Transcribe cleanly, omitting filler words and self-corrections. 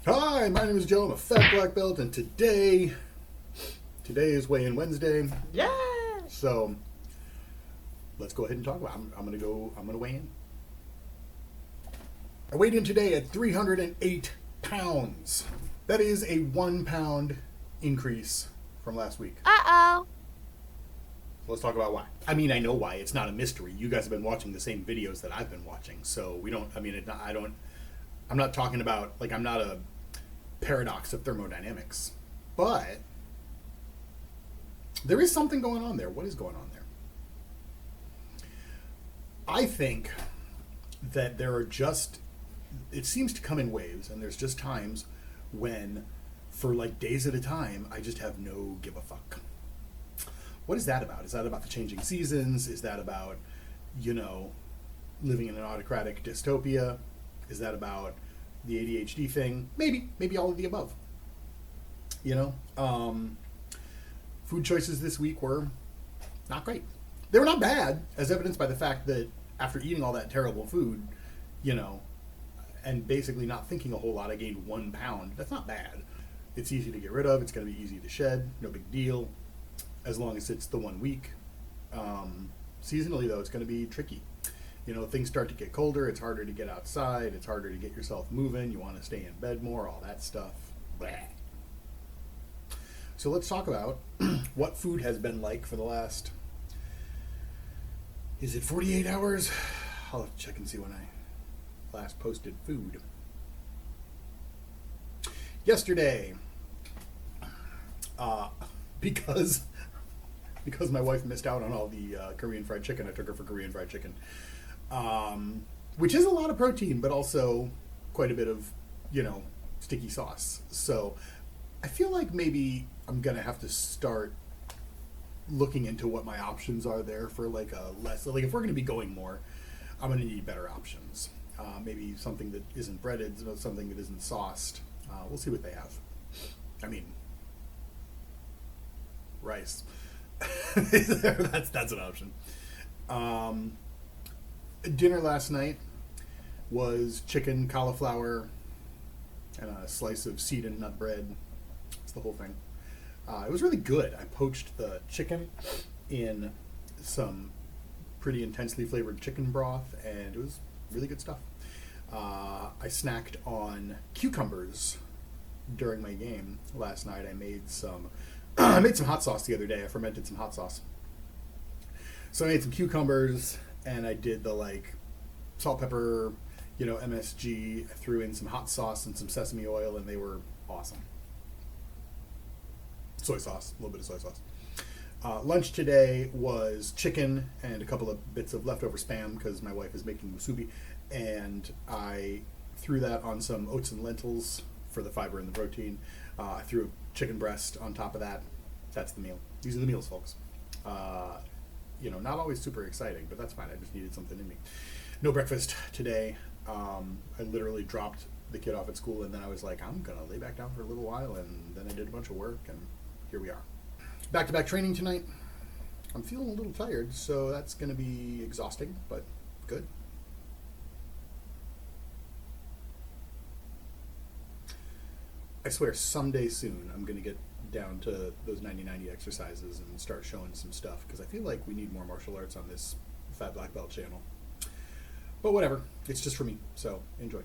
Hi, my name is Joe. I'm a fat black belt, and today is weigh-in Wednesday. Yeah. So let's go ahead and talk about it. I'm gonna weigh in. I weighed in today at 308 pounds. That is a 1 pound increase from last week. Uh-oh. Let's talk about why. I mean, I know why. It's not a mystery. You guys have been watching the same videos that I've been watching, so we don't. I mean, I'm not talking about like I'm not a paradox of thermodynamics, but there is something going on there. What is going on there? I think that there are just. It seems to come in waves, and there's just times when, for like days at a time, I just have no give a fuck. What is that about? Is that about the changing seasons? Is that about, living in an autocratic dystopia? Is that about the ADHD thing? Maybe all of the above. Food choices this week were not great. They were not bad, as evidenced by the fact that after eating all that terrible food, and basically not thinking a whole lot, I gained 1 pound. That's not bad. It's easy to get rid of. It's going to be easy to shed. No big deal. As long as it's the 1 week. Seasonally, though, it's going to be tricky. Things start to get colder. It's harder to get outside. It's harder to get yourself moving. You want to stay in bed more, all that stuff. Blah. So let's talk about what food has been like for the last, is it 48 hours? I'll have to check and see when I last posted food. Yesterday, because my wife missed out on all the Korean fried chicken, I took her for Korean fried chicken, which is a lot of protein, but also quite a bit of, sticky sauce. So I feel like maybe I'm going to have to start looking into what my options are there for like a less, like if we're going to be going more, I'm going to need better options. Maybe something that isn't breaded, something that isn't sauced. We'll see what they have. I mean, rice. that's an option. Dinner last night was chicken, cauliflower, and a slice of seed and nut bread. It's the whole thing. It was really good. I poached the chicken in some pretty intensely flavored chicken broth, and it was really good stuff. I snacked on cucumbers during my game last night. I made some hot sauce the other day. I fermented some hot sauce. So I made some cucumbers, and I did the salt, pepper, MSG. I threw in some hot sauce and some sesame oil, and they were awesome. Soy sauce, a little bit of soy sauce. Lunch today was chicken and a couple of bits of leftover Spam because my wife is making musubi, and I threw that on some oats and lentils for the fiber and the protein. I threw a chicken breast on top of that. That's the meal. These are the meals, folks. Not always super exciting, but that's fine. I just needed something in me. No breakfast today. I literally dropped the kid off at school, and then I was like, I'm going to lay back down for a little while, and then I did a bunch of work, and here we are. Back-to-back training tonight. I'm feeling a little tired, so that's going to be exhausting, but good. I swear, someday soon, I'm going to get down to those 90-90 exercises and start showing some stuff, because I feel like we need more martial arts on this Fat Black Belt channel. But whatever, it's just for me, so enjoy.